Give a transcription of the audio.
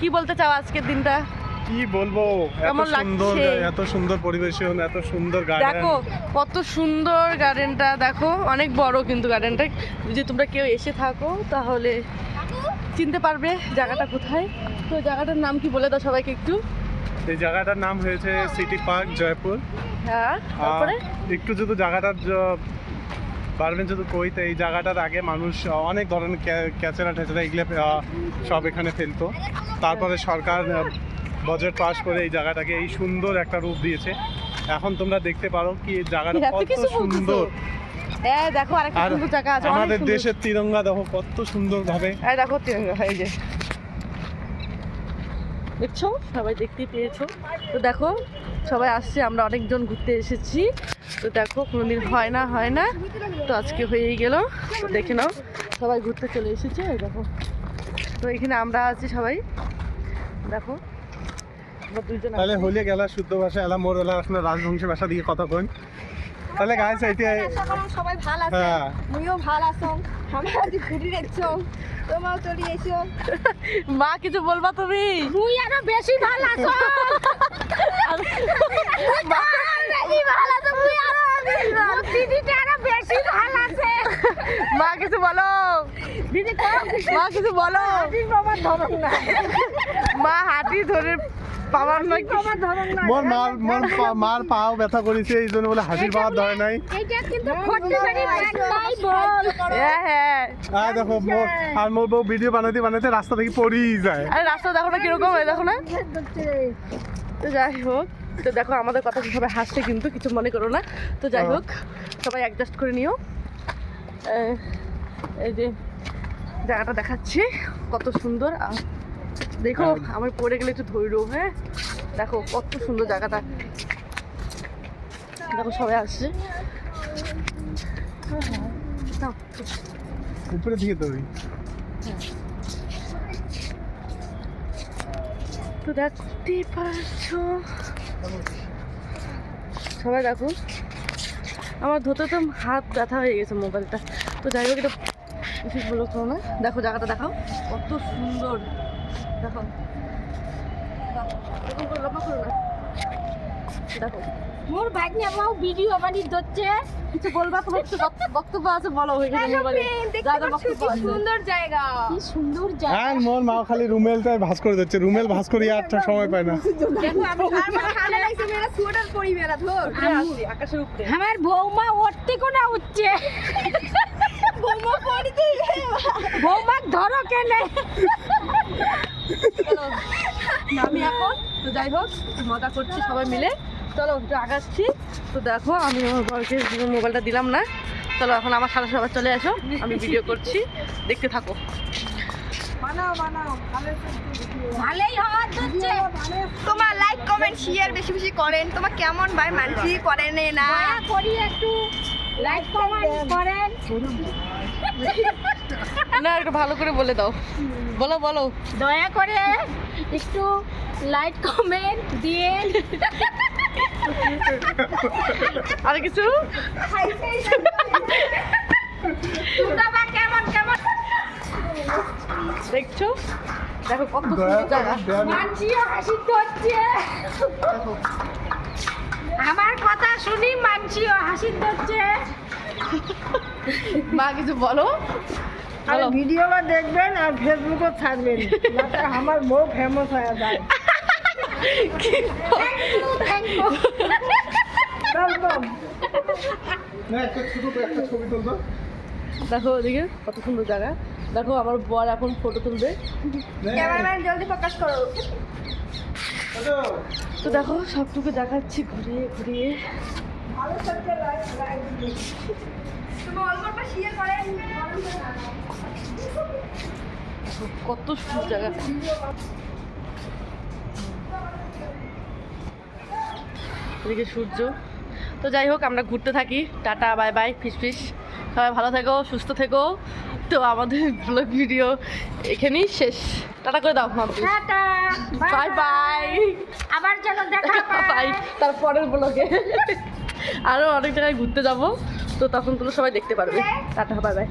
কি বলতে চাও আজকের দিনটা? কি বলবো, এত সুন্দর পরিবেশন, এত সুন্দর গার্ডেন। দেখো কত সুন্দর গার্ডেনটা, দেখো অনেক বড় কিন্তু গার্ডেনটা। যদি তোমরা কেউ এসে থাকো তাহলে চিনতে পারবে জায়গাটা কোথায়। তো জায়গাটার নাম কি বলে দাও সবাইকে একটু। এই জায়গাটার নাম হয়েছে সিটি পার্ক জয়পুর। হ্যাঁ, তারপরে একটু যদি জায়গাটার পারবেন যদি কইতে, এই জায়গাটার আগে মানুষ অনেক ধরনের ক্যাচেরা ঠেচেরা এগুলো সব এখানে ফেলতো। তারপরে সরকার বাজেট পাস করে এই জায়গাটাকে এই সুন্দর একটা রূপ দিয়েছে। এখন তোমরা দেখতে পারো কি জায়গাটা কত সুন্দর। হ্যাঁ দেখো আরেকটা সুন্দর জায়গা আছে, আমাদের দেশের তিরঙ্গা দেখো কত সুন্দর ভাবে। এই দেখো তিরঙ্গা, এই যে দেখছো, সবাই দেখতেই পেয়েছো। তো দেখো সবাই আসছে, আমরা অনেকজন ঘুরতে এসেছি। তো দেখো কোনোদিন হয় না, তো আজকে হয়েই গেল। তো দেখে নাও সবাই ঘুরতে চলে এসেছে। এই দেখো, তো এখানে আমরা আছি সবাই, দেখো তাহলে হলে গেলা শুদ্ধ ভাষা এলা মোর এলা আসলে রাজবংশী ভাষা দিয়ে কথা কই। তাহলে গাইস এইটা সবাই ভালো আছে, তুমিও ভালো আছো, আমরা আজ ঘুরি দেখছো, তোমরাও চলে এসো। মা কিছু বলবা তুমি? তুই আরো বেশি ভালো আছো, বেশি ভালো আছো, তুই আরো দিদিটা আরো বেশি ভালো আছে। মা কিছু বলো, দিদি মা কিছু বলো। হাতির বাবার ধরন না, মা হাতি ধরে পাওয়ার নয়, বাবার ধরন না। মার পাও ব্যথা করেছে এই জন্য বলে হাসির পাওয়ার ধরে নাই। এইটা কিন্তু ফটো বাড়ি একটাই বল। হ্যাঁ আর দেখো আর মোর বউ ভিডিও বানাতে রাস্তা থেকে পড়েই যায়। আরে রাস্তা দেখো না কিরকম, এই দেখো না। তো যাই হোক, তো দেখো আমাদের কথা সবাই হাসছে কিন্তু কিছু মনে করো না। তো যাই হোক সবাই অ্যাডজাস্ট করে নিও। এই যে জায়গাটা দেখাচ্ছি কত সুন্দর, দেখো আমার পড়ে গেলে একটু ধৈর্য। হ্যাঁ দেখো কত সুন্দর জায়গাটা, দেখো সবাই আসছে। উপরে দিকে দৌড়ি। তো দেখতে পাচ্ছ সবাই, দেখো আমার ধরতে তো হাত ব্যথা হয়ে গেছে মোবাইলটা। তো যাই হোক এটা বেশি ভালো করো না, দেখো জায়গাটা দেখাও কত সুন্দর। দেখো এরকম করে লক্ষ্য করো না, দেখো মোর ভাগ নিয়ে আমাও ভিডিও বানি দচ্ছে। কিছু বলবা তোমার একটু বক্তব্য আছে বলো। এখানে মোবাইলে দাদা বক্তব্য আছে। সুন্দর জায়গা, কি সুন্দর জায়গা। আর মোর মা খালি রুমেলটাই ভাঁজ করে যাচ্ছে, রুমেল ভাঁজ করি আর সময় পায় না। দেখো আমি খানা লাইছে মেরা সোয়েটার পরি মেরা ধর আকাশের উপরে আমার বৌমা উঠতে কোনা উঠছে, বৌমা পড়ি দি, বৌমা ধরো কেনে। আমি এখন তো যাই হোক একটু মজা করছি সবাই মিলে। চলো একটু আগাচ্ছি। তো দেখো আমি আমার বরকে মোবাইলটা দিলাম না। চলো এখন আমার সাথে সবাই চলে আসো, আমি ভিডিও করছি, দেখতে থাকো। ভালোই হওয়ার হচ্ছে। তোমার লাইক কমেন্ট শেয়ার বেশি বেশি করেন। তোমার কেমন ভাই মানসি করেন না করি, একটু লাইক কমেন্ট করেন না একটু ভালো করে বলে দাও, বলো বলো। দয়া করে একটু লাইক কমেন্ট দিয়ে। আর কিছু কেমন কেমন দেখছো, দেখো কত সুন্দর জায়গা। মানসিও হাসি হচ্ছে, আমার কথা শুনি মানসিও হাসি হচ্ছে। মা কিছু বলো। আর ভিডিওটা দেখবেন আর ফেসবুকে ছাড়বেন, যাতে আমার বউ ফেমাস হয়ে যায়। দেখো ওদিকে কত সুন্দর জায়গা, দেখো আমার বর এখন ফটো তুলবে। ক্যামেরাম্যান জলদি ফোকাস করো। তো দেখো সবটুকু দেখাচ্ছি ঘুরিয়ে ঘুরিয়ে। কত সুন্দর জায়গা, এদিকে সূর্য। তো যাই হোক আমরা ঘুরতে থাকি, টাটা বাই বাই, ফিস ফিস, সবাই ভালো থেকো সুস্থ থেকো। তো আমাদের ব্লগ ভিডিও এখানেই শেষ, টাটা করে দাও। টাটা বাই বাই, আবার যেন দেখা বাই। তারপরের ব্লগে আরও অনেক জায়গায় ঘুরতে যাব, তো তখন তোমরা সবাই দেখতে পারবে। Tata bye bye.